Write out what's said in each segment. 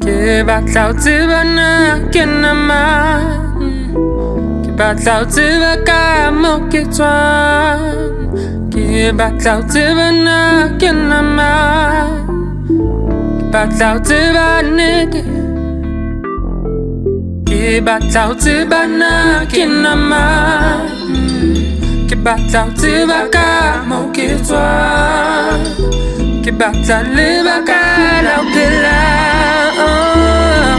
Ke batla o tseba na ke na mang, ke batla o tseba ka mo ke tswang. Ke batla o tseba na ke na mang, ke batla o tseba nnete. Ke batla o tseba na ke na mang, ke batla o tseba ka mo ke tswang. Ke batla lebaka la ho phela,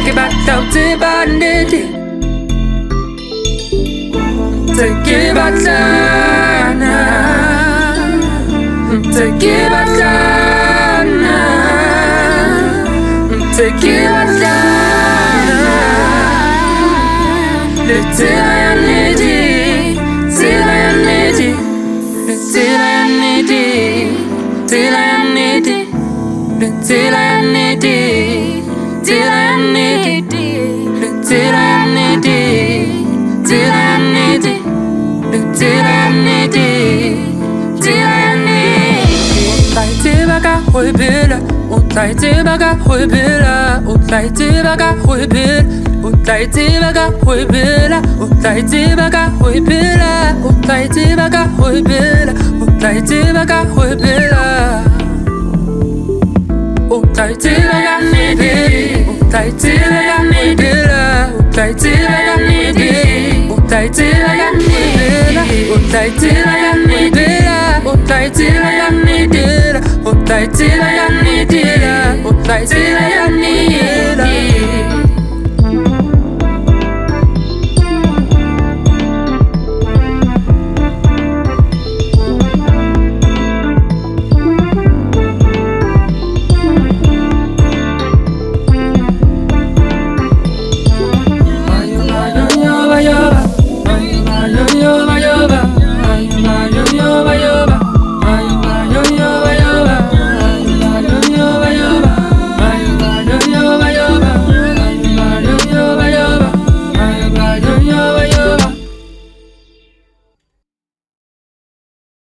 ke batla o tseba nnete. Ntse ke batlana, ntse ke batlana, ntse ke batlana le tsela ya nnete, tsela ya nnete, le tsela ya nnete, tsela ya nnete, le tsela ya nnete, tsela ya nnete, le tsela ya nnete, tsela ya nnete, le tsela ya nnete, tsela ya nnete. O tla itseba ka ho e phela, o tla itseba ka ho e phela, o tla itseba ka ho e phela, o tla itseba ka ho e phela, o tla itseba ka ho e phela, o tla itseba ka ho e phela, o tla itseba ka ho e phela. O tla itseba ka nnete, o tla itseba ka nnete, o tla itseba ka nnete, o tla itseba ka nnete, o tla itseba ka nnete, o tla itseba ka nnete, o tla itseba ka nnete, o tla itseba ka nnete.